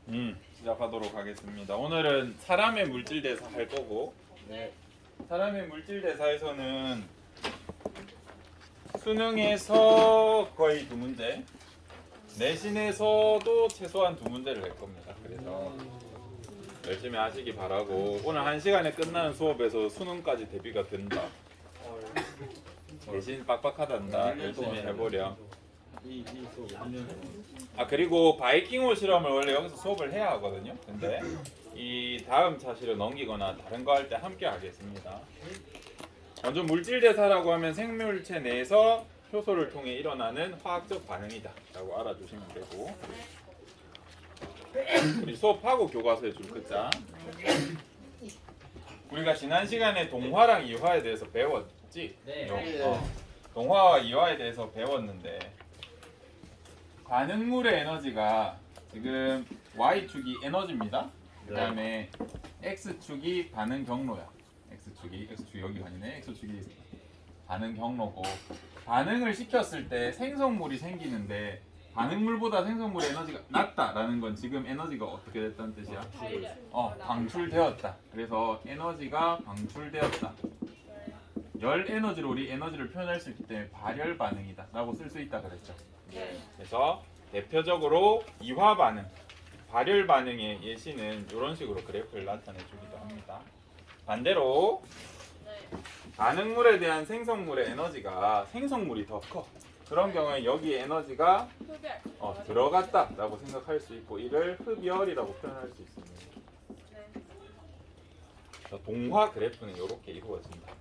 시작하도록 하겠습니다. 오늘은 사람의 물질 대사 할 거고, 네. 사람의 물질 대사에서는 수능에서 거의 두 문제, 내신에서도 최소한 두 문제를 낼 겁니다. 그래서 열심히 하시기 바라고, 오늘 1시간에 끝나는 수업에서 수능까지 대비가 된다. 내신 빡빡하단다. 열심히 해보렴. 그리고 바이킹호 실험을 원래 여기서 수업을 해야 하거든요. 근데 이 다음 차시를 넘기거나 다른 거 할 때 함께 하겠습니다. 먼저 물질 대사라고 하면 생물체 내에서 효소를 통해 일어나는 화학적 반응이다 라고 알아두시면 되고, 우리 수업하고 교과서에 줄 글자. 우리가 지난 시간에 동화랑 이화에 대해서 배웠지? 네. 동화와 이화에 대해서 배웠는데, 반응물의 에너지가 지금 Y축이 에너지입니다. 그 다음에 X축이 반응 경로야. X축이 여기가 아니네. X축이 반응 경로고, 반응을 시켰을 때 생성물이 생기는데 반응물보다 생성물의 에너지가 낮다라는 건 지금 에너지가 어떻게 됐다는 뜻이야? 방출되었다. 그래서 에너지가 방출되었다. 열 에너지로 우리 에너지를 표현할 수 있기 때문에 발열 반응이다 라고 쓸 수 있다 그랬죠. 그래서 대표적으로 이화 반응, 발열 반응의 예시는 이런 식으로 그래프를 나타내 주기도 합니다. 반대로 반응물에 대한 생성물의 에너지가 생성물이 더 커. 그런 경우에 여기에 에너지가 들어갔다 라고 생각할 수 있고, 이를 흡열이라고 표현할 수 있습니다. 동화 그래프는 이렇게 이루어진다.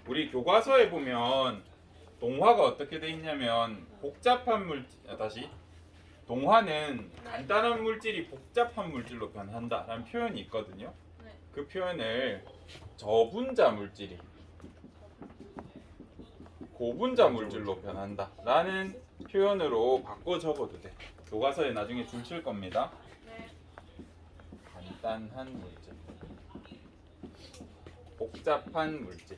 우리 교과서에 보면 동화가 어떻게 돼 있냐면, 복잡한 물질, 동화는 간단한 물질이 복잡한 물질로 변한다 라는 표현이 있거든요. 그 표현을 저분자 물질이 고분자 물질로 변한다 라는 표현으로 바꿔 적어도 돼. 교과서에 나중에 줄 칠 겁니다. 간단한 물질, 복잡한 물질.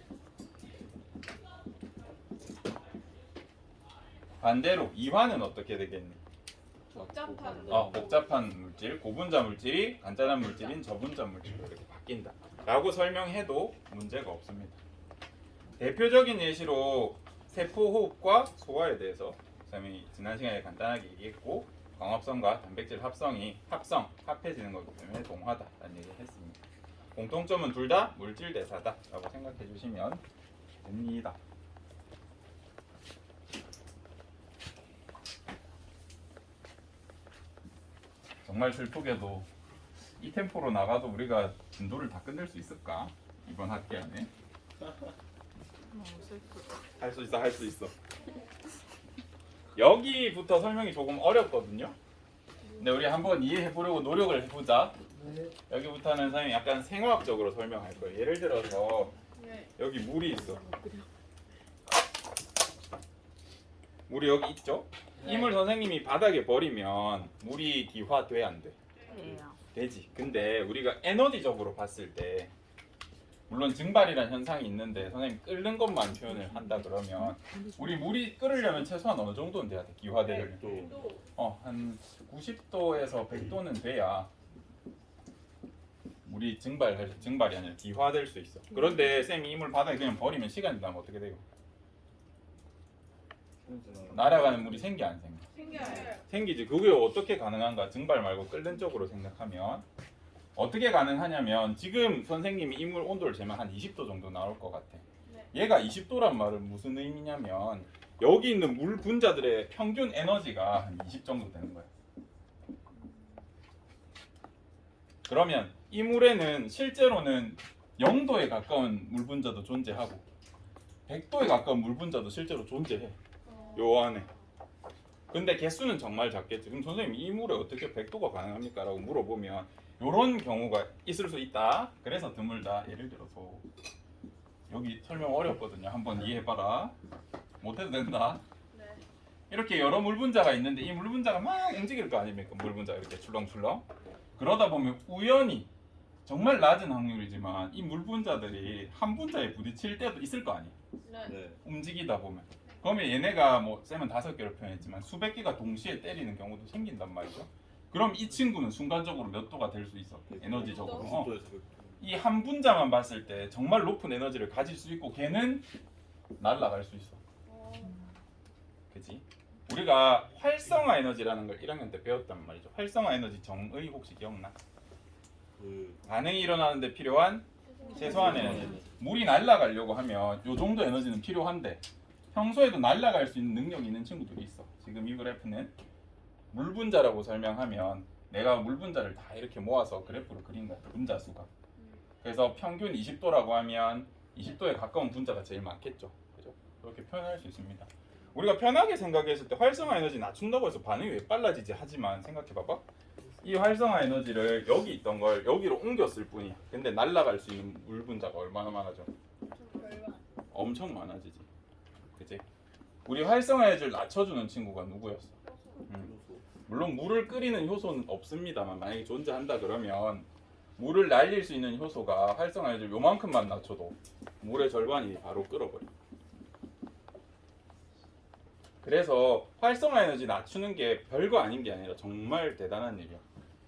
반대로 이화는 어떻게 되겠니? 복잡한 물질, 고분자 물질이 간단한 물질인 저분자 물질로 이렇게 바뀐다 라고 설명해도 문제가 없습니다. 대표적인 예시로 세포호흡과 소화에 대해서 선생님이 지난 시간에 간단하게 얘기했고, 광합성과 단백질 합해지는 거기 때문에 동화다라는 얘기를 했습니다. 공통점은 둘 다 물질 대사다 라고 생각해 주시면 됩니다. 정말 슬프게도 이 템포로 나가도 우리가 진도를 다 끝낼 수 있을까? 이번 학기 안에. 할 수 있어. 여기부터 설명이 조금 어렵거든요. 근데 우리 한번 이해해 보려고 노력을 해보자. 여기부터는 선생님이 약간 생화학적으로 설명할 거예요. 예를 들어서 여기 물이 있어. 물이 여기 있죠? 이물 선생님이 바닥에 버리면 물이 기화돼 안 돼? 되지. 근데 우리가 에너지적으로 봤을 때, 물론 증발이라는 현상이 있는데 선생님 끓는 것만 표현을 한다 그러면, 우리 물이 끓으려면 최소한 어느 정도는 돼야 돼? 기화되려면 한 90도에서 100도는 돼야 물이 증발이 아니라 기화될 수 있어. 그런데 쌤이 이물 바닥에 그냥 버리면 시간이 지나면 어떻게 돼요? 날아가는 물이 생기 안 생겨? 생기지. 그게 어떻게 가능한가? 증발 말고 끓는 쪽으로 생각하면 어떻게 가능하냐면, 지금 선생님이 이물 온도를 재면 한 20도 정도 나올 것 같아. 얘가 20도란 말은 무슨 의미냐면, 여기 있는 물 분자들의 평균 에너지가 한 20 정도 되는 거야. 그러면 이 물에는 실제로는 0도에 가까운 물 분자도 존재하고 100도에 가까운 물 분자도 실제로 존재해. 요 안에. 근데 개수는 정말 작겠지. 그럼 선생님 이 물에 어떻게 100도가 가능합니까? 라고 물어보면 요런 경우가 있을 수 있다. 그래서 드물다. 예를 들어서 여기 설명 어렵거든요. 한번 이해해봐라. 못해도 된다. 이렇게 여러 물 분자가 있는데 이 물 분자가 막 움직일 거 아닙니까? 물 분자가 이렇게 출렁출렁. 그러다 보면 우연히, 정말 낮은 확률이지만 이 물 분자들이 한 분자에 부딪힐 때도 있을 거 아니에요. 움직이다 보면. 그러면 얘네가 뭐 쌤은 5개로 표현했지만 수백 개가 동시에 때리는 경우도 생긴단 말이죠. 그럼 이 친구는 순간적으로 몇 도가 될 수 있어? 에너지적으로. 이 한 분자만 봤을 때 정말 높은 에너지를 가질 수 있고 걔는 날아갈 수 있어. 그치? 우리가 활성화 에너지라는 걸 1학년 때 배웠단 말이죠. 활성화 에너지 정의 혹시 기억나? 반응이 일어나는데 필요한 최소한 에너지. 물이 날아가려고 하면 요 정도 에너지는 필요한데 평소에도 날아갈 수 있는 능력이 있는 친구들이 있어. 지금 이 그래프는 물 분자라고 설명하면 내가 물 분자를 다 이렇게 모아서 그래프로 그린 거야. 분자 수가. 그래서 평균 20도라고 하면 20도에 가까운 분자가 제일 많겠죠. 그죠? 그렇게 표현할 수 있습니다. 우리가 편하게 생각했을 때 활성화 에너지 낮춘다고 해서 반응이 왜 빨라지지 하지만 생각해봐봐. 이 활성화 에너지를 여기 있던 걸 여기로 옮겼을 뿐이야. 근데 날아갈 수 있는 물 분자가 얼마나 많아져? 엄청 많아지지. 그치? 우리 활성화 에너지를 낮춰주는 친구가 누구였어? 물론 물을 끓이는 효소는 없습니다만 만약에 존재한다 그러면 물을 날릴 수 있는 효소가 활성화 에너지를 요만큼만 낮춰도 물의 절반이 바로 끓어버려. 그래서 활성화 에너지 낮추는 게 별거 아닌 게 아니라 정말 대단한 일이야.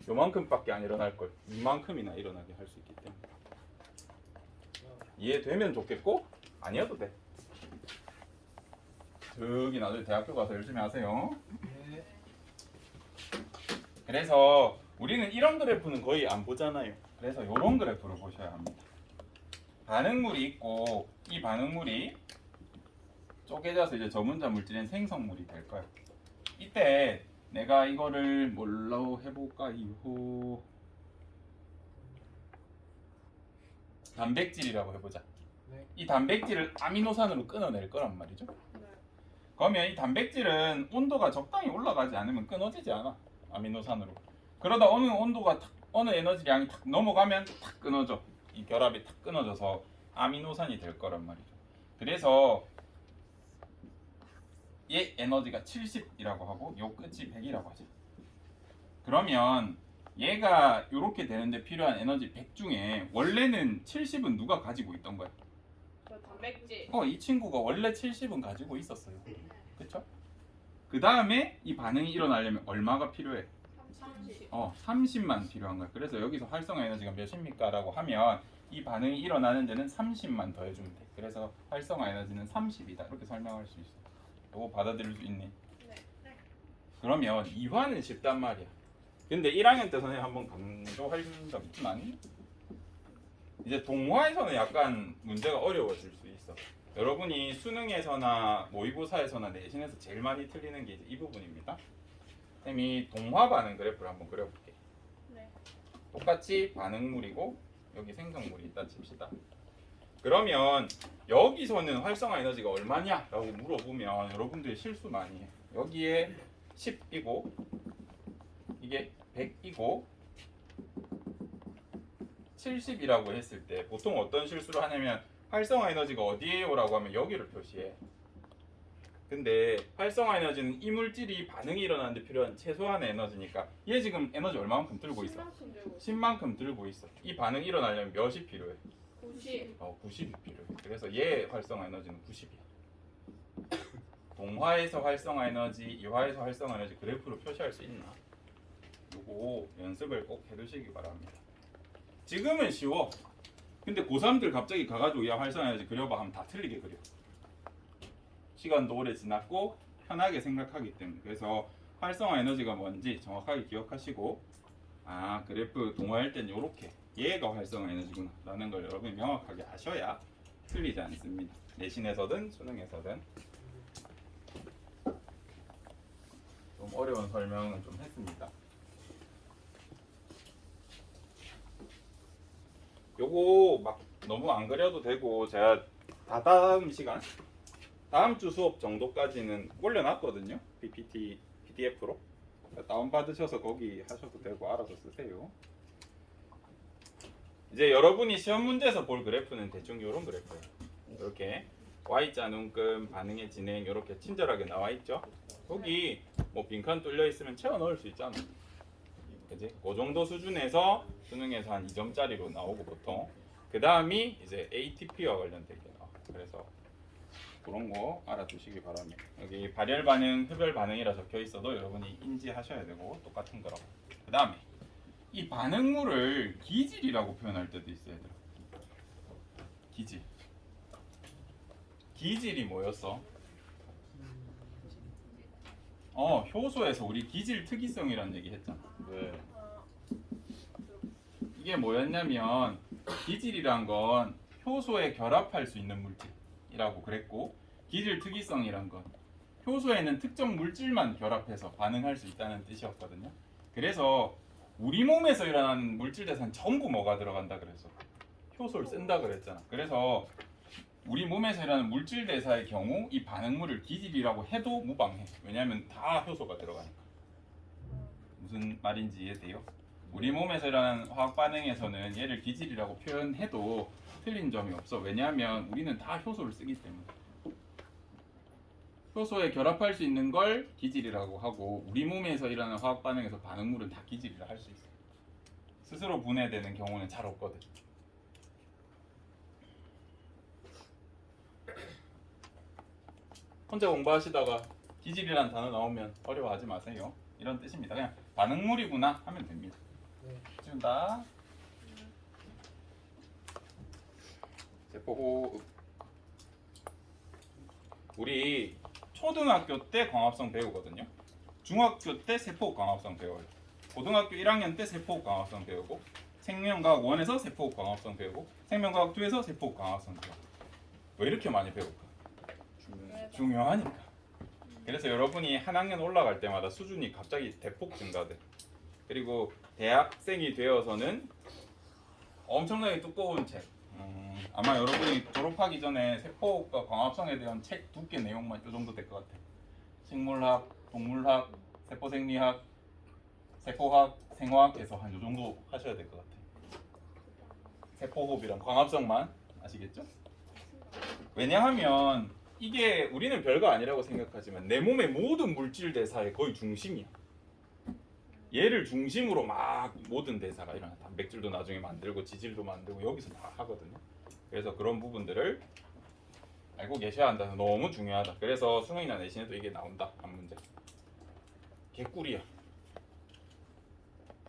요만큼밖에 안 일어날 걸 이만큼이나 일어나게 할 수 있기 때문에 이해되면 좋겠고 아니어도 돼. 저기 나중에 대학교 가서 열심히 하세요. 그래서 우리는 이런 그래프는 거의 안 보잖아요. 그래서 이런 그래프를 보셔야 합니다. 반응물이 있고 이 반응물이 쪼개져서 이제 저분자 물질인 생성물이 될 거예요. 이때 내가 이거를 뭘로 해볼까요? 단백질이라고 해보자. 이 단백질을 아미노산으로 끊어낼 거란 말이죠. 그러면 이 단백질은 온도가 적당히 올라가지 않으면 끊어지지 않아. 아미노산으로. 그러다 어느 온도가 어느 에너지량이 탁 넘어가면 탁 끊어져. 이 결합이 탁 끊어져서 아미노산이 될 거란 말이죠. 그래서 얘 에너지가 70이라고 하고 요 끝이 100이라고 하죠. 그러면 얘가 이렇게 되는데 필요한 에너지 100 중에 원래는 70은 누가 가지고 있던 거야? 저 단백질. 이 친구가 원래 70은 가지고 있었어요. 그쵸? 그 다음에 이 반응이 일어나려면 얼마가 필요해? 30. 30만 필요한 거야. 그래서 여기서 활성화 에너지가 몇입니까? 라고 하면 이 반응이 일어나는 데는 30만 더해주면 돼. 그래서 활성화 에너지는 30이다. 이렇게 설명할 수 있어. 이거 받아들일 수 있니? 네. 그러면 이화는 쉽단 말이야. 근데 1학년 때 선생님 한번 강조할 적 있지만 이제 동화에서는 약간 문제가 어려워질 수 있어. 여러분이 수능에서나 모의고사에서나 내신에서 제일 많이 틀리는 게 이제 이 부분입니다. 쌤이 동화 반응 그래프를 한번 그려볼게. 네. 똑같이 반응물이고 여기 생성물이 있다 칩시다. 그러면 여기서는 활성화 에너지가 얼마냐? 라고 물어보면 여러분들이 실수 많이 해. 여기에 10이고 이게 100이고 70이라고 했을 때 보통 어떤 실수를 하냐면 활성화 에너지가 어디에요? 라고 하면 여기를 표시해. 근데 활성화 에너지는 이 물질이 반응이 일어나는데 필요한 최소한의 에너지니까 얘 지금 에너지 얼마만큼 들고 있어? 10만큼 들고 있어. 이 반응이 일어나려면 몇이 필요해? 90. 90이 필요해. 그래서 얘 활성화 에너지는 90이야. 동화에서 활성화 에너지, 이화에서 활성화 에너지 그래프로 표시할 수 있나? 요거 연습을 꼭 해두시기 바랍니다. 지금은 쉬워. 근데 고3들 갑자기 가가지고 야 활성화 에너지 그려봐 하면 다 틀리게 그려. 시간도 오래 지났고 편하게 생각하기 때문에. 그래서 활성화 에너지가 뭔지 정확하게 기억하시고 그래프 동화할 땐 요렇게 얘가 활성화 에너지구나 라는 걸 여러분이 명확하게 아셔야 틀리지 않습니다. 내신에서든 수능에서든. 좀 어려운 설명은 좀 했습니다. 요거 막 너무 안 그려도 되고 제가 다음 시간 다음 주 수업 정도까지는 올려놨거든요. PPT, PDF로 다운받으셔서 거기 하셔도 되고 알아서 쓰세요. 이제 여러분이 시험 문제에서 볼 그래프는 대충 이런 그래프예요. 이렇게 Y자 눈금 반응의 진행 이렇게 친절하게 나와 있죠. 여기 뭐 빈칸 뚫려 있으면 채워 넣을 수 있잖아. 그지? 그 정도 수준에서 수능에서 한 2점짜리로 나오고 보통 그 다음이 이제 ATP와 관련된 게 나와. 그래서 그런 거 알아두시기 바랍니다. 여기 발열 반응, 흡열 반응이라 적혀 있어도 여러분이 인지하셔야 되고 똑같은 거라고. 그 다음에 이 반응물을 기질이라고 표현할 때도 있어야 돼요. 기질. 기질이 뭐였어? 효소에서 우리 기질 특이성이라는 얘기 했잖아. 네. 이게 뭐였냐면 기질이란 건 효소에 결합할 수 있는 물질이라고 그랬고, 기질 특이성이란 건 효소에는 특정 물질만 결합해서 반응할 수 있다는 뜻이었거든요. 그래서 우리 몸에서 일어나는 물질 대사는 전부 뭐가 들어간다 그래서 효소를 쓴다 그랬잖아. 그래서 우리 몸에서 일어나는 물질 대사의 경우 이 반응물을 기질이라고 해도 무방해. 왜냐하면 다 효소가 들어가니까. 무슨 말인지 이해돼요? 우리 몸에서 일어나는 화학 반응에서는 얘를 기질이라고 표현해도 틀린 점이 없어. 왜냐하면 우리는 다 효소를 쓰기 때문에. 효소에 결합할 수 있는 걸 기질이라고 하고, 우리 몸에서 일어나는 화학 반응에서 반응물은 다 기질이라 할 수 있어. 스스로 분해되는 경우는 잘 없거든. 혼자 공부하시다가 기질이라는 단어 나오면 어려워하지 마세요. 이런 뜻입니다. 그냥 반응물이구나 하면 됩니다. 지운다. 세포호흡. 우리 초등학교 때 광합성 배우거든요. 중학교 때 세포호흡 광합성 배워요. 고등학교 1학년 때 세포호흡 광합성 배우고, 생명과학 1에서 세포호흡 광합성 배우고, 생명과학 2에서 세포호흡 광합성 배우고. 왜 이렇게 많이 배울까? 중요하니까. 그래서 여러분이 한 학년 올라갈 때마다 수준이 갑자기 대폭 증가돼. 그리고 대학생이 되어서는 엄청나게 두꺼운 책. 아마 여러분이 졸업하기 전에 세포과 광합성에 대한 책 두께 내용만 이 정도 될 것 같아. 식물학, 동물학, 세포생리학, 세포학, 생화학에서 한 이 정도 하셔야 될 것 같아. 세포호흡이랑 광합성만 아시겠죠? 왜냐하면 이게 우리는 별거 아니라고 생각하지만 내 몸의 모든 물질 대사의 거의 중심이야. 얘를 중심으로 막 모든 대사가 일어나. 단백질도 나중에 만들고 지질도 만들고 여기서 다 하거든요. 그래서 그런 부분들을 알고 계셔야 한다는 너무 중요하다. 그래서 수능이나 내신에도 이게 나온다. 한 문제. 개꿀이야.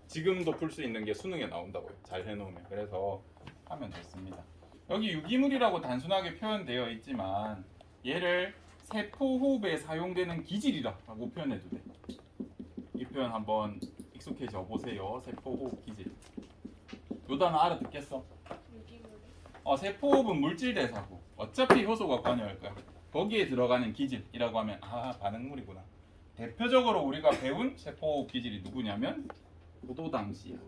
지금도 풀 수 있는 게 수능에 나온다고요. 잘 해놓으면. 그래서 하면 됐습니다. 여기 유기물이라고 단순하게 표현되어 있지만 얘를 세포호흡에 사용되는 기질이라고 표현해도 돼. 이 표현 한번 익숙해져 보세요. 세포호흡 기질. 요 단어 알아듣겠어? 세포호흡은 물질 대사고 어차피 효소가 관여할 거야. 거기에 들어가는 기질이라고 하면 반응물이구나. 대표적으로 우리가 배운 세포호흡 기질이 누구냐면 포도당씨야.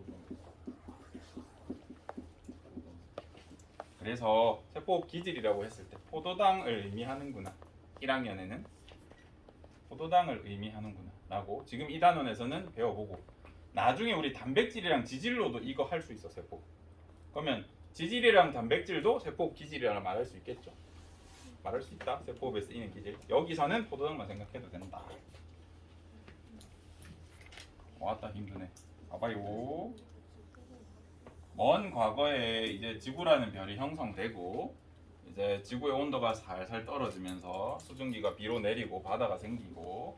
그래서 세포호흡 기질이라고 했을 때 포도당을 의미하는구나. 1학년에는 포도당을 의미하는구나 라고 지금 이 단원에서는 배워보고, 나중에 우리 단백질이랑 지질로도 이거 할 수 있어. 세포. 그러면 지질이랑 단백질도 세포호흡 기질이라 말할 수 있겠죠. 말할 수 있다. 세포호흡에 쓰이는 기질. 여기서는 포도당만 생각해도 된다. 왔다 힘드네. 봐봐요. 먼 과거에 이제 지구라는 별이 형성되고, 이제 지구의 온도가 살살 떨어지면서 수증기가 비로 내리고 바다가 생기고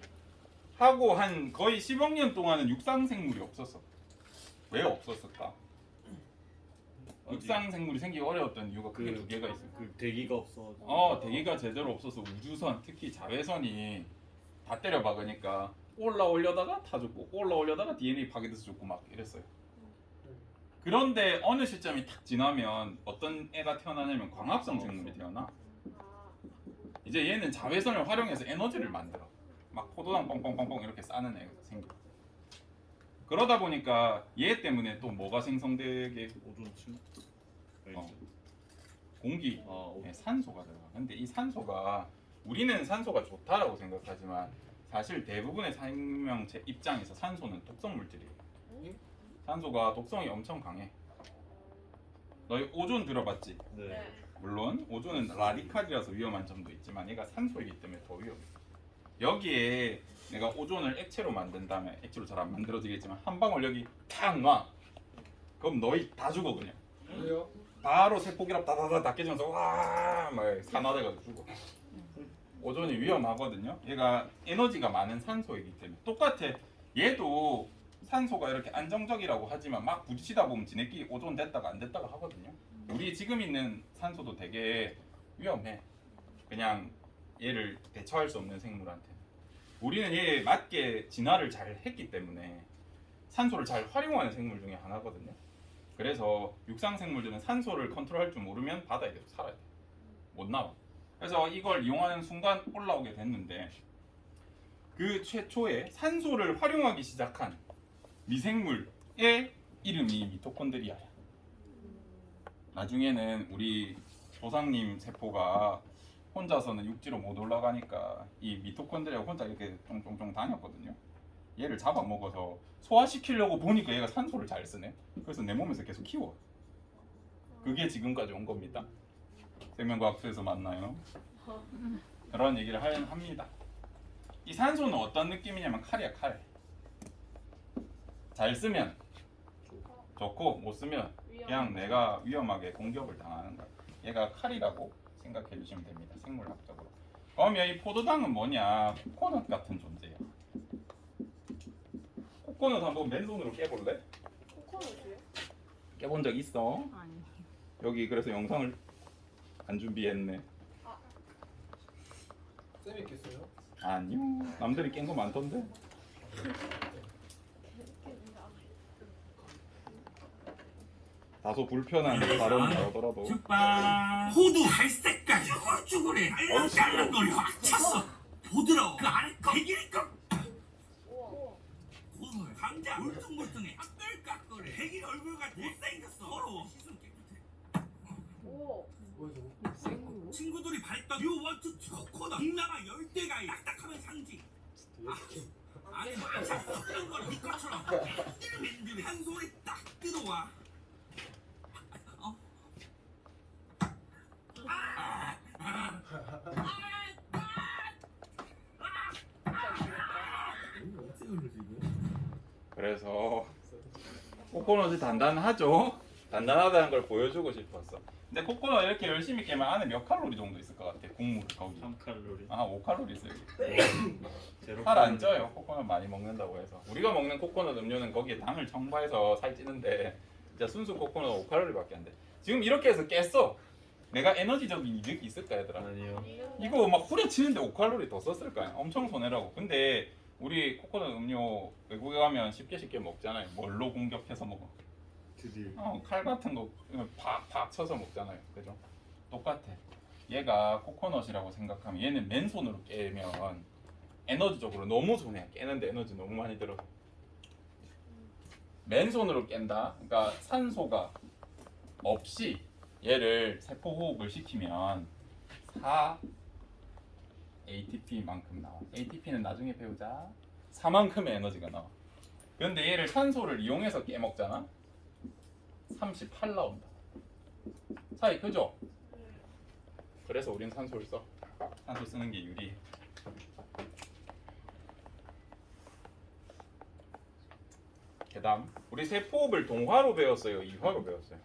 하고 한 거의 10억 년 동안은 육상 생물이 없었어. 왜 없었을까? 육상 생물이 생기기 어려웠던 이유가 크게 두 개가 있어요. 그 대기가 없어. 대기가 제대로 없어서 우주선, 특히 자외선이 다 때려 박으니까 올라오려다가 타 죽고 올라오려다가 DNA 파괴돼서 죽고 막 이랬어요. 그런데 어느 시점이 탁 지나면 어떤 애가 태어나냐면 광합성 생물이 태어나. 이제 얘는 자외선을 활용해서 에너지를 만들어. 막 포도당 뻥뻥뻥뻥 이렇게 싸는 애가 생겨. 그러다 보니까 얘 때문에 또 뭐가 생성되게 오존층. 공기, 오. 산소가 들어가. 근데 이 산소가 우리는 산소가 좋다라고 생각하지만 사실 대부분의 생명체 입장에서 산소는 독성 물질이에요. 산소가 독성이 엄청 강해. 너희 오존 들어봤지? 네. 물론 오존은 라디칼이라서 위험한 점도 있지만 얘가 산소이기 때문에 더 위험해. 여기에 내가 오존을 액체로 만든 다음에, 액체로 잘 안 만들어지겠지만 한 방울 여기 탁 놔. 그럼 너희 다 죽어 그냥. 왜요? 바로 세포기랍 다다다 다 깨지면서 와막 산화돼가지고 죽어. 오존이 위험하거든요. 얘가 에너지가 많은 산소이기 때문에 똑같아. 얘도 산소가 이렇게 안정적이라고 하지만 막 부딪히다 보면 지네끼리 오존 됐다가 안 됐다가 하거든요. 우리 지금 있는 산소도 되게 위험해. 그냥 얘를 대처할 수 없는 생물한테. 우리는 얘에 맞게 진화를 잘 했기 때문에 산소를 잘 활용하는 생물 중에 하나거든요. 그래서 육상 생물들은 산소를 컨트롤할 줄 모르면 바다에 계속 살아야 돼. 못 나와. 그래서 이걸 이용하는 순간 올라오게 됐는데 그 최초에 산소를 활용하기 시작한 미생물의 이름이 미토콘드리아야. 나중에는 우리 조상님 세포가 혼자서는 육지로 못 올라가니까 이 미토콘드리아가 혼자 이렇게 쫑쫑쫑 다녔거든요. 얘를 잡아먹어서 소화시키려고 보니까 얘가 산소를 잘 쓰네. 그래서 내 몸에서 계속 키워. 그게 지금까지 온 겁니다. 생명과학부에서 만나요. 그런 얘기를 합니다. 이 산소는 어떤 느낌이냐면 칼이야, 칼. 잘 쓰면 좋고 못 쓰면 그냥 내가 위험하게 공격을 당하는 거야. 얘가 칼이라고 생각해 주시면 됩니다. 생물학적으로. 그러면 이 포도당은 뭐냐? 코코넛 같은 존재야. 코코넛 한번 맨손으로 깨볼래? 코코넛이요? 깨본 적 있어? 아니. 여기 그래서 영상을 안 준비했네. 쌤이 깼어요? 아니요. 남들이 깬 거 많던데. 다소 불편한 발언이 나오더라도. 호두 갈색까지 쭈글쭈글해 알랑달랑거려 찼어 보드러워 그 안에 대기니까 우와. 고소해 감자 울퉁불퉁해 까끌까끌해 대기 얼굴 같아 못생겼어 더러워 시선 깨끗해 우와. 뭐야 친구들이 발던 유 원투 코코넛 동남아 열대과일 딱딱하면 상징 안에 마차 섞는 걸 니꺼처럼 맨들맨들 한 손에 딱 들어와 그래서 코코넛이 단단하죠? 단단하다는 걸 보여주고 싶었어. 근데 코코넛 이렇게 열심히 깨면 안에 몇 칼로리 정도 있을 것 같아? 국물 거기. 3칼로리. 아, 5칼로리 있어요. 제로 살 안 쪄요. 코코넛 많이 먹는다고 해서. 우리가 먹는 코코넛 음료는 거기에 당을 첨가해서 살찌는데 진짜 순수 코코넛 5칼로리밖에 안 돼. 지금 이렇게 해서 깼어. 내가 에너지적인 이득이 있을까 얘들아? 아니요. 이거 막 후려치는데 5칼로리 더 썼을 거야. 엄청 손해라고. 근데 우리 코코넛 음료 외국에 가면 쉽게 먹잖아요. 뭘로 공격해서 먹어? 드디어. 칼 같은 거 팍팍 쳐서 먹잖아요. 그죠? 똑같아. 얘가 코코넛이라고 생각하면 얘는 맨손으로 깨면 에너지적으로 너무 손해. 깨는데 에너지 너무 많이 들어. 맨손으로 깬다. 그러니까 산소가 없이 얘를 세포 호흡을 시키면 4 ATP만큼 나와. ATP는 나중에 배우자. 4만큼의 에너지가 나와. 그런데 얘를 산소를 이용해서 깨먹잖아. 38 나온다. 차이 크죠? 그래서 우린 산소를 써. 산소 쓰는 게 유리해. 그다음 우리 세포호흡을 동화로 배웠어요. 이화로 배웠어요.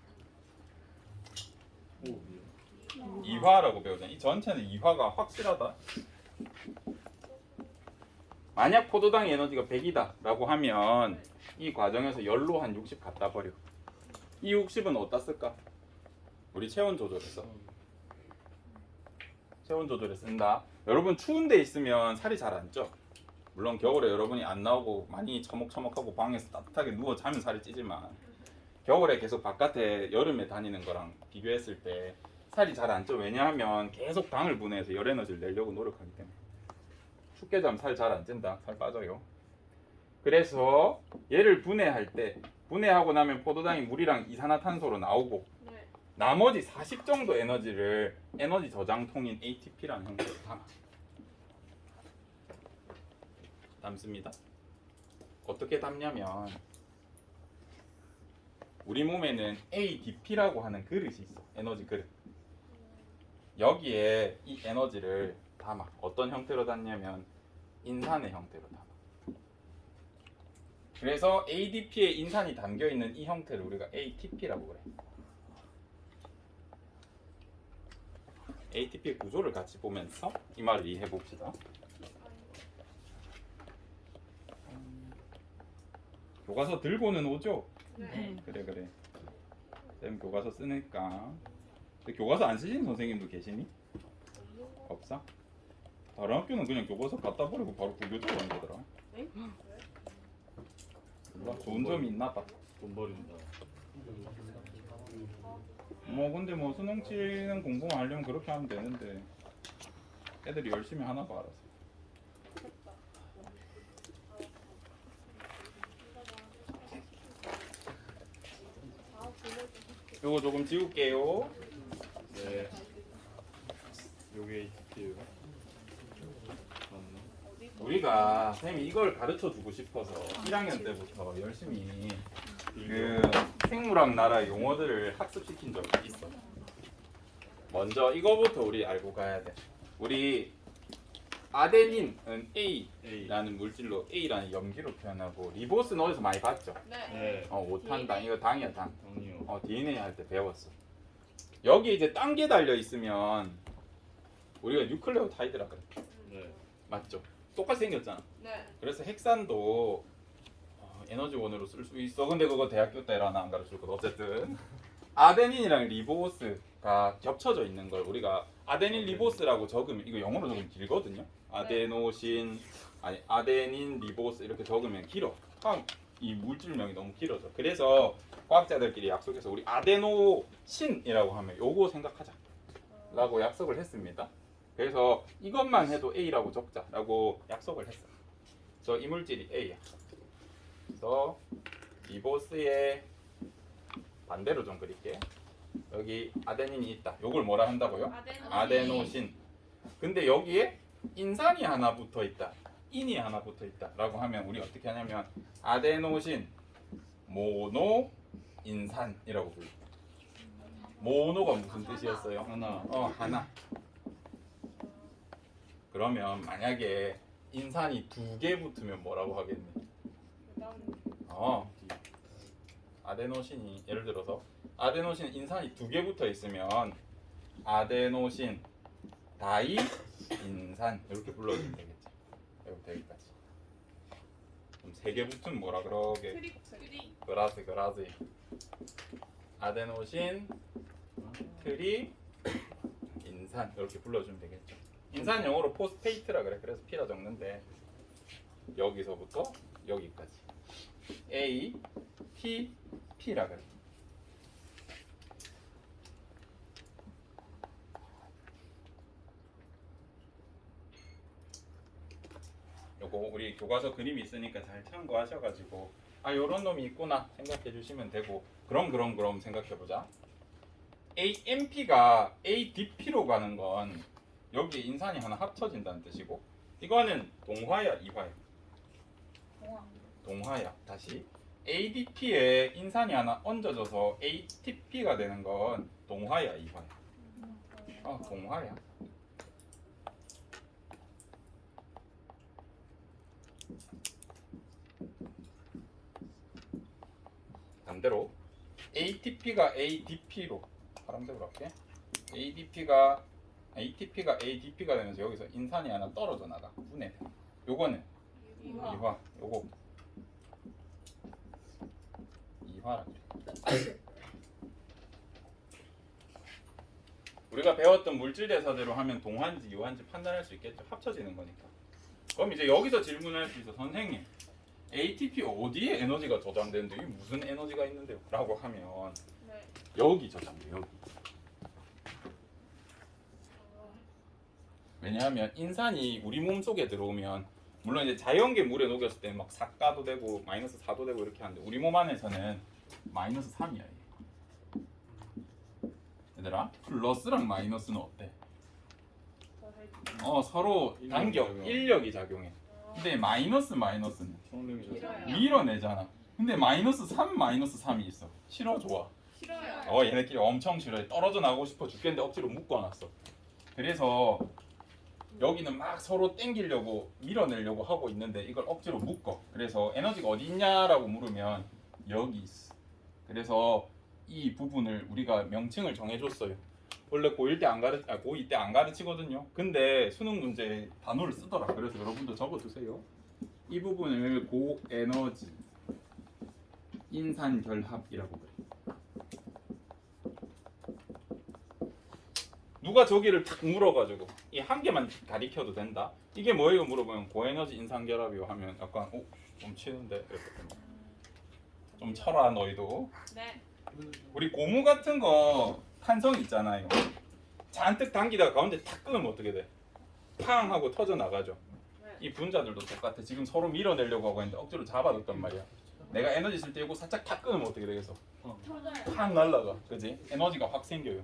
이화라고 배우잖아. 이 전체는 이화가 확실하다. 만약 포도당의 에너지가 100이다 라고 하면 이 과정에서 열로 한 60 갖다 버려. 이 60은 어디다 쓸까? 우리 체온 조절에서. 체온 조절에 쓴다. 여러분 추운 데 있으면 살이 잘 안 쪄. 물론 겨울에 여러분이 안 나오고 많이 처먹처먹하고 방에서 따뜻하게 누워 자면 살이 찌지만 겨울에 계속 바깥에 여름에 다니는 거랑 비교했을 때 살이 잘 안 쪄. 왜냐하면 계속 당을 분해해서 열 에너지를 내려고 노력하기 때문에. 춥게 자면 살 잘 안 찐다. 살 빠져요. 그래서 얘를 분해할 때 분해하고 나면 포도당이 물이랑 이산화탄소로 나오고 네. 나머지 40 정도 에너지를 에너지 저장통인 ATP라는 형태로 담아. 담습니다. 어떻게 담냐면 우리 몸에는 ADP라고 하는 그릇이 있어. 에너지 그릇. 여기에 이 에너지를 담아. 어떤 형태로 담냐면 인산의 형태로 담아. 그래서 ADP에 인산이 담겨 있는 이 형태를 우리가 ATP라고 그래. ATP 구조를 같이 보면서 이 말을 이해해 봅시다. 교과서 들고는 오죠? 네. 그래. 쌤 교과서 쓰니까. 근데 교과서 안 쓰시는 선생님도 계시니? 없어? 다른 학교는 그냥 교과서 갖다 버리고 바로 구교대로 하는 거더라. 네? 몰라, 좋은 점이 있나 봐. 돈 버린다. 뭐 근데 뭐 수능치는 공부만 하려면 그렇게 하면 되는데 애들이 열심히 하나 봐 알아서. 요거 조금 지울게요. 네. 요게 ATP예요. 맞나? 우리가 선생님이 이걸 가르쳐 주고 싶어서 1학년 때부터 열심히 그 생물학 나라 용어들을 학습시킨 적이 있어. 먼저 이거부터 우리 알고 가야 돼. 우리 아데닌은 A라는 물질로 A라는 염기로 표현하고 리보스는 어디서 많이 봤죠? 네. 네. 오탄당 이거 당이야 당. 당이요. DNA 할 때 배웠어. 여기 이제 딴 게 달려 있으면 우리가 뉴클레오타이드라 그래. 네. 맞죠? 똑같이 생겼잖아. 네. 그래서 핵산도 에너지원으로 쓸 수 있어. 근데 그거 대학교 때라는 안 가르쳐 줄 거. 어쨌든 아데닌이랑 리보스가 겹쳐져 있는 걸 우리가 아데닌 리보스라고 적으면 이거 영어로 적으면 길거든요. 아데닌 리보스 이렇게 적으면 길어. 이 물질명이 너무 길어져. 그래서 과학자들끼리 약속해서 우리 아데노신이라고 하면 요거 생각하자라고 약속을 했습니다. 그래서 이것만 해도 A라고 적자라고 약속을 했어. 저 이 물질이 A야. 그래서 리보스의 반대로 좀 그릴게. 여기 아데닌이 있다. 요걸 뭐라 한다고요? 아데노신. 근데 여기에 인산이 하나 붙어 있다. 인이 하나 붙어 있다라고 하면 우리 어떻게 하냐면 아데노신 모노 인산이라고 불러. 모노가 무슨 뜻이었어요? 하나. 하나. 그러면 만약에 인산이 2개 붙으면 뭐라고 하겠니? 아데노신이 예를 들어서 아데노신 인산이 2개 붙어 있으면 아데노신 다이 인산 이렇게 불러주면 되겠지. 여기부터 여기까지. 그럼 3개 붙으면 뭐라 그러게? 그라지. 아데노신 트리 인산 이렇게 불러주면 되겠죠. 인산 영어로 포스페이트라 그래. 그래서 P라 적는데 여기서부터 여기까지 A, P, P라 그래. 요거 우리 교과서 그림이 있으니까 잘 참고하셔가지고 요런 놈이 있구나 생각해 주시면 되고 그럼 생각해보자. AMP가 ADP로 가는 건 여기 인산이 하나 합쳐진다는 뜻이고 이거는 동화야 이화야? 동화야. 다시 ADP에 인산이 하나 얹어져서 ATP가 되는 건 동화야 이화야? 동화야. 반대로 ATP가 ADP로 바람대로 할게. ATP가 ADP가 되면서 여기서 인산이 하나 떨어져 나가. 분해. 요거는 이화. 요거 이화라 그래. 우리가 배웠던 물질 대사대로 하면 동화인지 이화인지 판단할 수 있겠죠. 합쳐지는 거니까. 그럼 이제 여기서 질문할 수 있어. 선생님, ATP 어디에 에너지가 저장되는데 이게 무슨 에너지가 있는데요? 라고 하면 여기 저장돼. 여기. 왜냐하면 인산이 우리 몸 속에 들어오면 물론 이제 자연계 물에 녹였을 때 막 4가도 되고 마이너스 4도 되고 이렇게 하는데 우리 몸 안에서는 마이너스 3이야. 얘들아, 플러스랑 마이너스는 어때? 서로 간격, 인력이 작용해. 근데 마이너스는 성능이 좋다. 밀어내잖아. 근데 마이너스 3이 있어. 싫어, 좋아? 싫어요. 얘네끼리 엄청 싫어해. 떨어져 나가고 싶어 죽겠는데 억지로 묶어놨어. 그래서 여기는 막 서로 땡기려고 밀어내려고 하고 있는데 이걸 억지로 묶어. 그래서 에너지가 어디 있냐라고 물으면 여기 있어. 그래서 이 부분을 우리가 명칭을 정해줬어요. 원래 고1 때 안 고2 때 안 가르치거든요. 근데 수능 문제에 단어를 쓰더라. 그래서 여러분도 적어두세요. 이 부분을 고에너지 인산결합이라고 그래. 누가 저기를 탁 물어가지고 이 한 개만 가리켜도 된다. 이게 뭐예요? 물어보면 고에너지 인산결합이요 하면 약간 좀 치는데 이렇게 좀 쳐라 너희도. 네. 우리 고무 같은 거 탄성 있잖아요. 잔뜩 당기다가 가운데 탁 끊으면 어떻게 돼? 팡 하고 터져 나가죠. 이 분자들도 똑같아. 지금 서로 밀어내려고 하고 있는데 억지로 잡아뒀단 말이야. 내가 에너지 쓸 때 이거 살짝 탁 끊으면 어떻게 되겠어? 터져요. 팍 날라가. 그지? 에너지가 확 생겨요.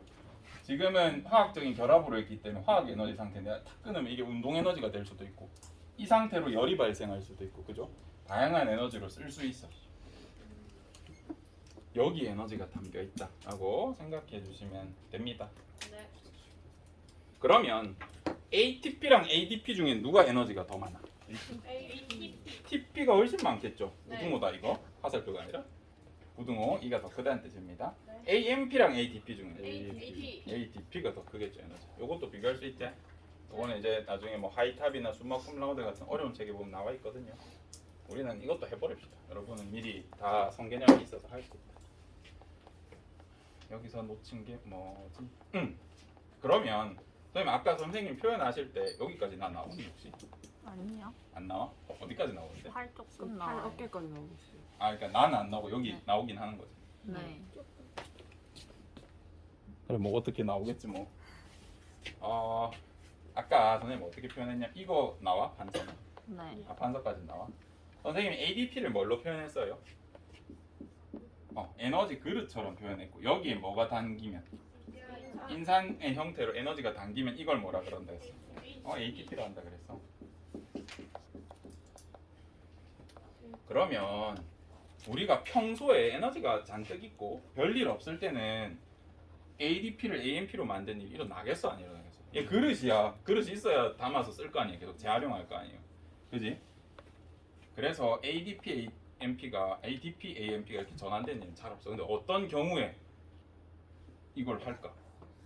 지금은 화학적인 결합으로 했기 때문에 화학 에너지 상태 내가 탁 끊으면 이게 운동 에너지가 될 수도 있고 이 상태로 열이 발생할 수도 있고 그죠? 다양한 에너지로 쓸 수 있어. 여기 에너지가 담겨 있다라고 생각해 주시면 됩니다. 네. 그러면 ATP랑 ADP 중에 누가 에너지가 더 많아? ATP. TP가 훨씬 많겠죠. 네. 우등호다 이거 화살표가 아니라 우등호 이가 더 크다는 뜻입니다. 네. AMP랑 ATP 중에 ATP. ATP가 더 크겠죠 에너지. 요것도 비교할 수 있대. 이거는 이제 나중에 뭐 하이탑이나 수막 쿰라우드 같은 어려운 책에 보면 나와 있거든요. 우리는 이것도 해버립시다. 여러분은 미리 다 성개념이 있어서 할 수 있다. 여기서 놓친 게 뭐지? 그러면 선생님 아까 선생님 표현하실 때 여기까지 나 나오니 혹시? 아니요. 안 나와? 어디까지 나오는데? 팔 조금 팔 나와요. 어깨까지 나오고 있어요. 아 그러니까 나는 안 나오고 여기 네. 나오긴 하는 거지. 네. 그래 뭐 어떻게 나오겠지 뭐. 아까 선생님 어떻게 표현했냐? 이거 나와 반선. 네. 반선까지 나와. 선생님이 ADP를 뭘로 표현했어요? 에너지 그릇처럼 표현했고 여기에 뭐가 담기면 인산의 형태로 에너지가 담기면 이걸 뭐라 그런다 했어? ATP라 한다 그랬어. 그러면 우리가 평소에 에너지가 잔뜩 있고 별일 없을 때는 ADP를 AMP로 만든 일이 일어나겠어 안 일어나겠어? 얘 그릇이야. 그릇이 있어야 담아서 쓸 거 아니에요. 계속 재활용할 거 아니에요. 그지? 그래서 ADP, AMP가 이렇게 전환되는 일은 잘 없어. 근데 어떤 경우에 이걸 할까?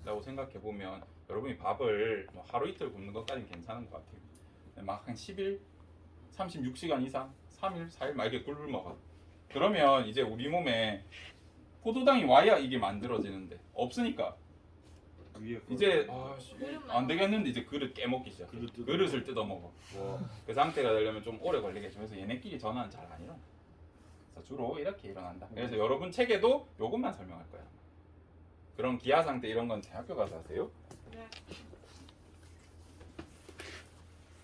라고 생각해 보면 여러분이 밥을 뭐 하루 이틀 굶는 것까지는 괜찮은 것 같아요. 막 한 10일, 36시간 이상, 3일, 4일 막 이렇게 꿀꿀 먹어. 그러면 이제 우리 몸에 포도당이 와야 이게 만들어지는데 없으니까 위에 거. 이제 안 되겠는데 이제 그릇 깨먹기 시작. 그릇을 뜯어 먹어. 그 상태가 되려면 좀 오래 걸리겠죠. 그래서 얘네끼리 전환은 잘 안 일어나. 그래서 주로 이렇게 일어난다. 그래서 여러분 책에도 요것만 설명할 거야. 그런 기아 상태 이런 건 대학교 가서 하세요. 네.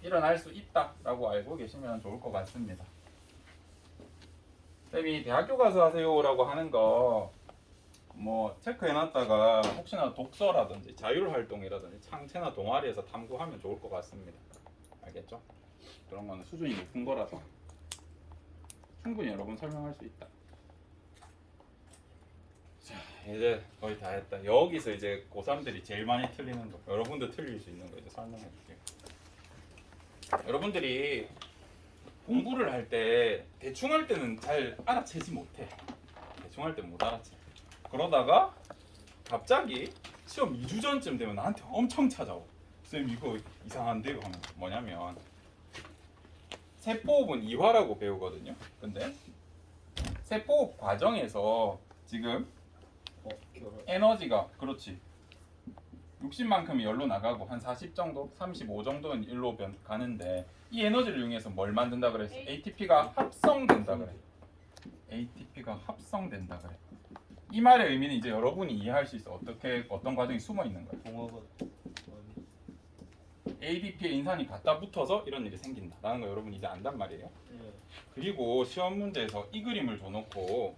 일어날 수 있다라고 알고 계시면 좋을 것 같습니다. 쌤이 대학교 가서 하세요라고 하는 거 뭐 체크해놨다가 혹시나 독서라든지 자율활동이라든지 창체나 동아리에서 탐구하면 좋을 것 같습니다. 알겠죠? 그런 거는 수준이 높은 거라서 충분히 여러분 설명할 수 있다. 자 이제 거의 다 했다. 여기서 이제 고3들이 제일 많이 틀리는 거, 여러분도 틀릴 수 있는 거 이제 설명해 줄게요. 여러분들이 공부를 할 때 대충 할 때는 잘 알아채지 못해. 대충 할 때 못 알아채. 그러다가 갑자기 시험 2주 전쯤 되면 나한테 엄청 찾아와. 쌤 이거 이상한데요 하면 뭐냐면 세포흡은 이화라고 배우거든요. 근데 세포흡 과정에서 지금 에너지가 그렇지 60만큼이 열로 나가고 한 40 정도, 35 정도는 일로 가는데 이 에너지를 이용해서 뭘 만든다 그랬어? ATP가 합성된다 그래. ATP가 합성된다 그래. 이 말의 의미는 이제 여러분이 이해할 수 있어. 어떤 과정이 숨어 있는 거야. 동화가 ADP에 인산이 갖다 붙어서 이런 일이 생긴다라는 거 여러분 이제 안단 말이에요. 그리고 시험 문제에서 이 그림을 줘놓고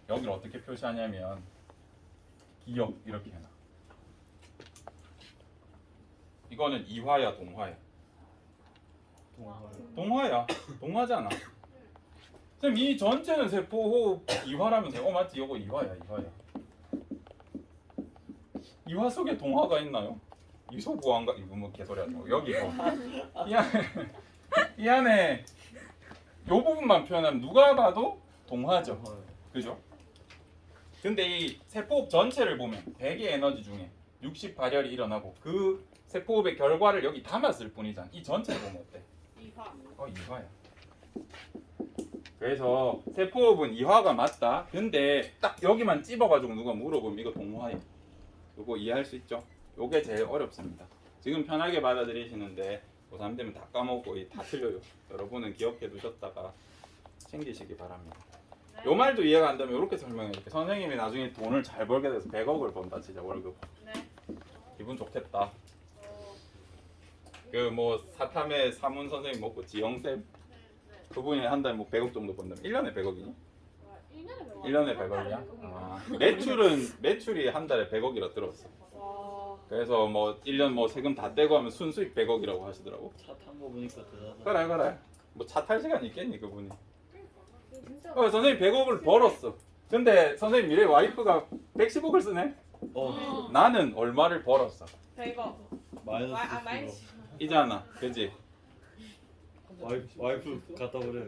여기를 어떻게 표시하냐면 기억 이렇게 해놔. 이거는 이화야 동화야? 동화야. 동화잖아. 쌤 이 전체는 세포호흡 이화라면서요? 맞지? 이거 이화야. 이화 속에 동화가 있나요? 이소부화인가? 이거 뭐 개소리 하지 마. 여기 이거. 이 안에 요 부분만 표현하면 누가 봐도 동화죠. 그죠? 근데 이 세포흡 전체를 보면 100의 에너지 중에 60 발열이 일어나고 그 세포호흡의 결과를 여기 담았을 뿐이잖아. 이 전체를 보면 어때? 이화. 이화야. 그래서 세포호흡은 이화가 맞다. 근데 딱 여기만 찝어가지고 누가 물어보면 이거 동화야. 이거 이해할 수 있죠? 요게 제일 어렵습니다. 지금 편하게 받아들이시는데 고3 되면 다 까먹고 다 틀려요. 여러분은 기억해 두셨다가 챙기시기 바랍니다. 요 말도 이해가 안 되면 이렇게 설명해 줄게. 선생님이 나중에 돈을 잘 벌게 돼서 100억을 번다 진짜 월급. 네. 기분 좋겠다. 어, 그 뭐 사탐의 사문 선생님 먹고 지영쌤 네. 그분이 한 달 뭐 100억 정도 번다면 1년에 100억이니? 1년에 100억. 1년에 100억이야? 매출이 한 달에 100억이라 들었어. 와. 그래서 뭐 1년 뭐 세금 다 떼고 하면 순수익 100억이라고 하시더라고. 차 탄 거 보니까 대단하다. 그래. 뭐 차 탈 시간 있겠니 그분이? 진짜. 선생님 100억을 벌었어. 근데 선생님 미래 와이프가 110억을 쓰네? 나는 얼마를 벌었어? 100억. 마이너스. 마이너스. 이잖아, 그지? 와이프 갖다 버려.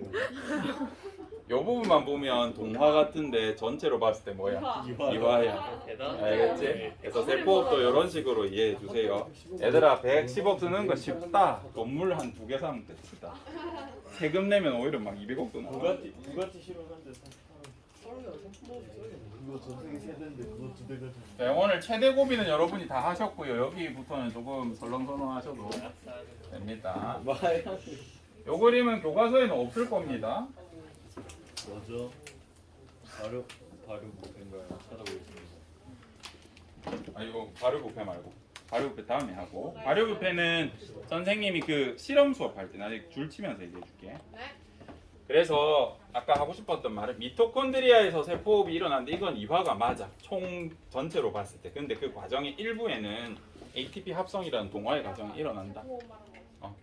요 부분만 보면 동화 같은데 전체로 봤을 때 뭐야? 이화야. 대단. 알겠지? 그래서 세포업도 이런 식으로 이해해 주세요. 얘들아 110억 쓰는 거 쉽다. 건물 한 2개 사면 끝이다. 세금 내면 오히려 막 200억도 나와. 부가티 싫어하는데 그거 전생에 세대인데 그거 2대 가지고. 네, 오늘 최대 고비는 여러분이 다 하셨고요. 여기부터는 조금 설렁설렁하셔도 됩니다. 마야. 요 그림은 교과서에는 없을 겁니다. 뭐죠? 발효 뭔가요? 찾아보겠습니다. 이거 발효부패 말고 발효부패 다음에 하고 발효부패는 선생님이 그 실험 수업할 때 나중에 줄 치면서 얘기해 줄게. 네. 그래서 아까 하고 싶었던 말은 미토콘드리아에서 세포호흡이 일어나는데 이건 이화가 맞아. 총 전체로 봤을 때. 근데 그 과정의 일부에는 ATP 합성이라는 동화의 과정이 일어난다.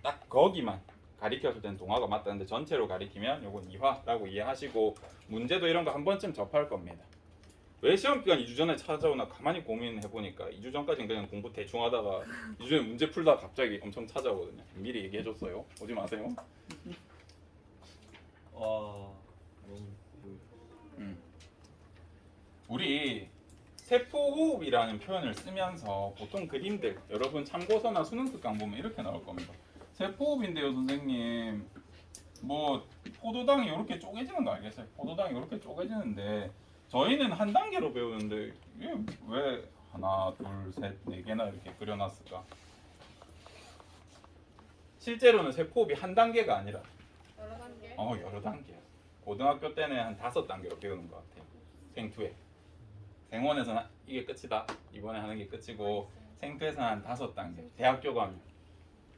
딱 거기만 가리켰을 때는 동화가 맞다는데 전체로 가리키면 이건 이화라고 이해하시고 문제도 이런 거 한 번쯤 접할 겁니다. 왜 시험 기간 2주 전에 찾아오나 가만히 고민해 보니까 2주 전까지는 그냥 공부 대충 하다가 2주 전에 문제 풀다가 갑자기 엄청 찾아오거든요. 미리 얘기해 줬어요. 오지 마세요. 와 너무 우리 세포호흡이라는 표현을 쓰면서 보통 그림들 여러분 참고서나 수능 특강 보면 이렇게 나올 겁니다. 세포호흡인데요 선생님 뭐 포도당이 이렇게 쪼개지는 거 알겠어요? 포도당이 이렇게 쪼개지는데 저희는 한 단계로 배우는데 이게 왜 하나 둘 셋 네 개나 이렇게 그려놨을까? 실제로는 세포호흡이 한 단계가 아니라 여러 단계. 여러 단계야. 고등학교 때는 한 5단계로 배우는 것 같아요. 생투에. 생원에서는 이게 끝이다. 이번에 하는 게 끝이고 생투에서는 한 5단계. 대학교 가면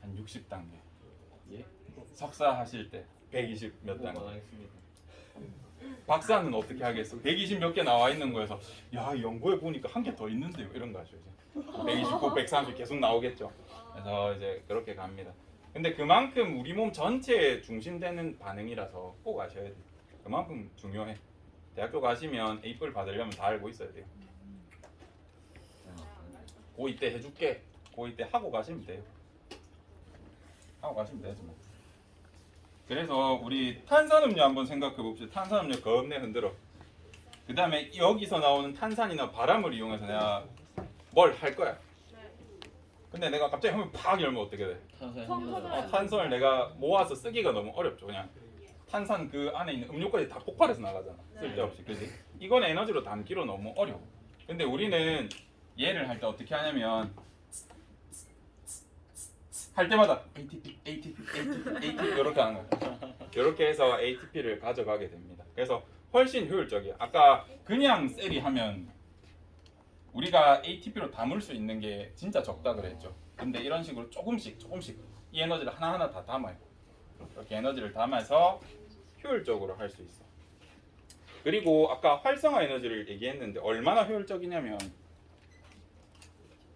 한 60단계. 예? 석사 하실 때 120 몇 단계. 하겠습니다. 박사는 어떻게 하겠어? 120 몇 개 나와 있는 거에서 야 연구해 보니까 한 개 더 있는데요. 이런 거 하죠 이제. 129, 130 계속 나오겠죠. 그래서 이제 그렇게 갑니다. 근데 그만큼 우리 몸 전체에 중심되는 반응이라서 꼭 아셔야 돼요. 그만큼 중요해. 대학교 가시면 A뿔 받으려면 다 알고 있어야 돼요. 고2 때 해줄게. 고2 때 하고 가시면 돼요. 하고 가시면 되지 뭐. 그래서 우리 탄산음료 한번 생각해 봅시다. 탄산음료 겁내 흔들어. 그 다음에 여기서 나오는 탄산이나 바람을 이용해서 내가 뭘 할 거야. 근데 내가 갑자기 한번 팍 열면 어떻게 돼? 탄산을 내가 모아서 쓰기가 너무 어렵죠. 그냥 탄산 그 안에 있는 음료까지 다 폭발해서 나가잖아. 쓸데없이. 그지? 이건 에너지로 담기로 너무 어려워. 근데 우리는 얘를 할 때 어떻게 하냐면 할 때마다 ATP 이렇게 하는 거야. 이렇게 해서 ATP를 가져가게 됩니다. 그래서 훨씬 효율적이에요. 아까 그냥 셀이 하면 우리가 ATP로 담을 수 있는 게 진짜 적다 그랬죠. 근데 이런 식으로 조금씩 이 에너지를 하나하나 다 담아요. 이렇게 에너지를 담아서 효율적으로 할 수 있어. 그리고 아까 활성화 에너지를 얘기했는데 얼마나 효율적이냐면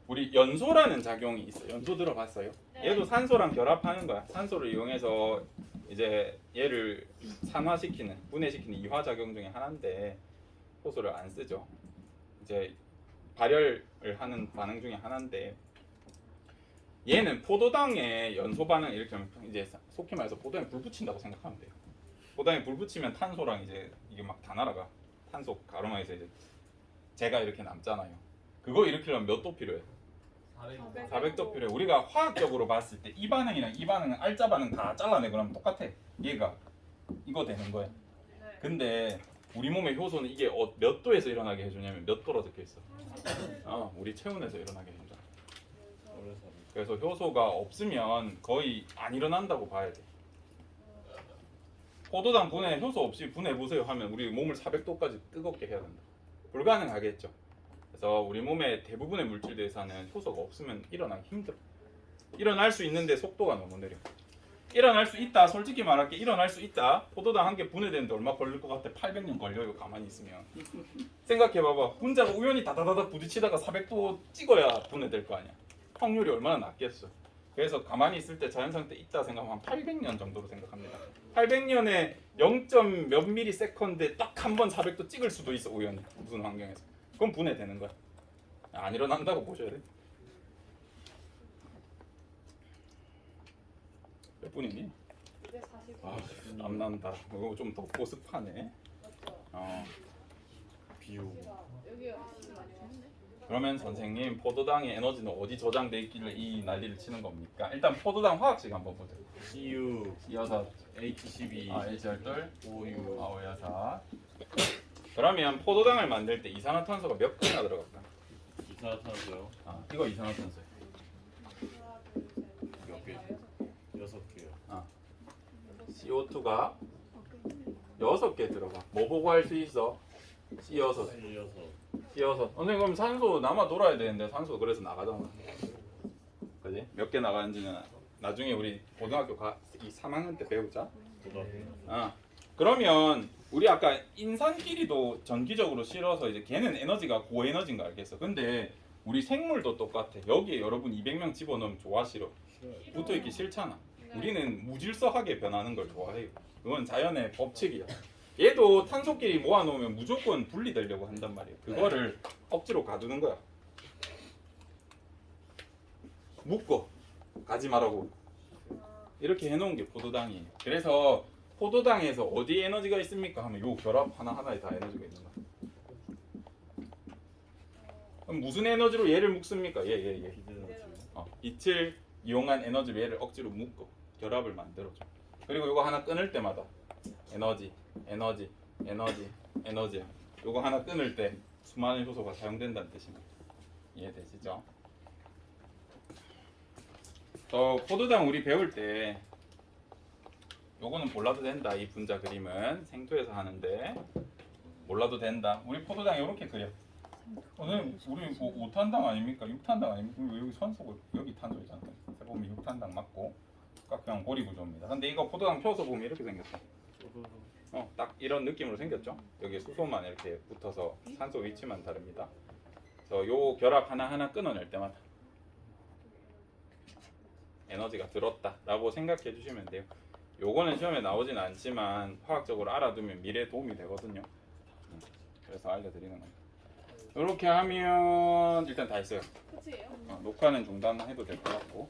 우리 연소라는 작용이 있어요. 연소 들어봤어요? 얘도 산소랑 결합하는 거야. 산소를 이용해서 이제 얘를 산화시키는, 분해시키는 이화 작용 중에 하나인데 효소를 안 쓰죠. 이제 발열을 하는 반응 중에 하나인데 얘는 포도당의 연소 반응을 일으키면 이제 속히 말해서 포도당에 불 붙인다고 생각하면 돼요. 포도당에 불 붙이면 탄소랑 이제 이게 막 다 날아가. 탄소 가루막에서 이제 재가 이렇게 남잖아요. 그거 일으키려면 몇 도 필요해? 400도 필요해. 우리가 화학적으로 봤을 때 이 반응이랑 이 반응은 알짜 반응 다 잘라내고 나면 똑같아. 얘가 이거 되는 거야. 네. 근데 우리 몸의 효소는 이게 몇 도에서 일어나게 해주냐면 몇 도로 적혀 있어. 우리 체온에서 일어나게 해준다. 그래서 효소가 없으면 거의 안 일어난다고 봐야 돼. 포도당 분해 효소 없이 분해 보세요 하면 우리 몸을 400도까지 뜨겁게 해야 된다. 불가능하겠죠. 그래서 우리 몸의 대부분의 물질들에서는 효소가 없으면 일어나기 힘들어. 일어날 수 있는데 속도가 너무 느려. 일어날 수 있다. 솔직히 말할게. 일어날 수 있다. 포도당 한 개 분해되는데 얼마 걸릴 것 같아? 800년 걸려요. 가만히 있으면. 생각해봐봐. 혼자가 우연히 다다다닥 부딪히다가 400도 찍어야 분해될 거 아니야. 확률이 얼마나 낮겠어. 그래서 가만히 있을 때 자연상태 있다 생각하면 800년 정도로 생각합니다. 800년에 0. 몇 미리세컨드에 딱 한 번 400도 찍을 수도 있어. 우연히. 무슨 환경에서. 그럼 분해되는 거야. 안 일어난다고 보셔야 돼. 몇 분이니? 240. 땀 난다. 이거 좀 덥고 습하네. 맞죠? 비 오고. 여기 아침 많이 왔네. 그러면 선생님 포도당의 에너지는 어디 저장돼 있길래 이 난리를 치는 겁니까? 일단 포도당 화학식 한번 보죠. CU 이어서 H12 H12 OU 오여사. 그러면 포도당을 만들 때 이산화탄소가 몇 개나 들어갈까? 이산화탄소요? 이거 이산화탄소예요. 몇 개? 6개요. CO2가 6개 들어가. 뭐 보고 할 수 있어? C6. C6. 선생님 그럼 산소 남아 돌아야 되는데 산소 그래서 나가잖아. 그지? 몇 개 나가는지는 나중에 우리 고등학교 이 3학년 때 배우자. 그러면 우리 아까 인산끼리도 전기적으로 실어서 이제 걔는 에너지가 고에너지인 거 알겠어. 근데 우리 생물도 똑같아. 여기에 여러분 200명 집어넣으면 좋아 싫어? 붙어있기 싫잖아. 우리는 무질서하게 변하는 걸 좋아해요. 그건 자연의 법칙이야. 얘도 탄소끼리 모아놓으면 무조건 분리되려고 한단 말이에요. 그거를 억지로 가두는 거야. 묶어. 가지 말라고. 이렇게 해놓은 게 포도당이에요. 그래서 포도당에서 어디에 에너지가 있습니까? 하면 요 결합 하나하나에 다 에너지가 있는 거야. 그럼 무슨 에너지로 얘를 묶습니까? 얘. 빛을 이용한 에너지로 얘를 억지로 묶어. 결합을 만들어줘. 그리고 이거 하나 끊을 때마다 에너지. 요거 하나 끊을 때 수많은 효소가 사용된다는 뜻입니다. 이해되시죠? 포도당 우리 배울 때 요거는 몰라도 된다. 이 분자 그림은 생토에서 하는데 몰라도 된다. 우리 포도당 이렇게 그려. 오늘 우리 뭐 5탄당 아닙니까? 6탄당 아닙니까? 여기 산소고 여기 탄소잖아. 보면 6탄당 맞고 각형 고리 구조입니다. 근데 이거 포도당 펴서 보면 이렇게 생겼어. 딱 이런 느낌으로 생겼죠? 여기 수소만 이렇게 붙어서 산소 위치만 다릅니다. 그래서 요 결합 하나하나 끊어낼 때마다 에너지가 들었다라고 생각해 주시면 돼요. 요거는 시험에 나오진 않지만 화학적으로 알아두면 미래에 도움이 되거든요. 그래서 알려드리는 겁니다. 이렇게 하면 일단 다 했어요. 끝이에요? 녹화는 중단해도 될 것 같고.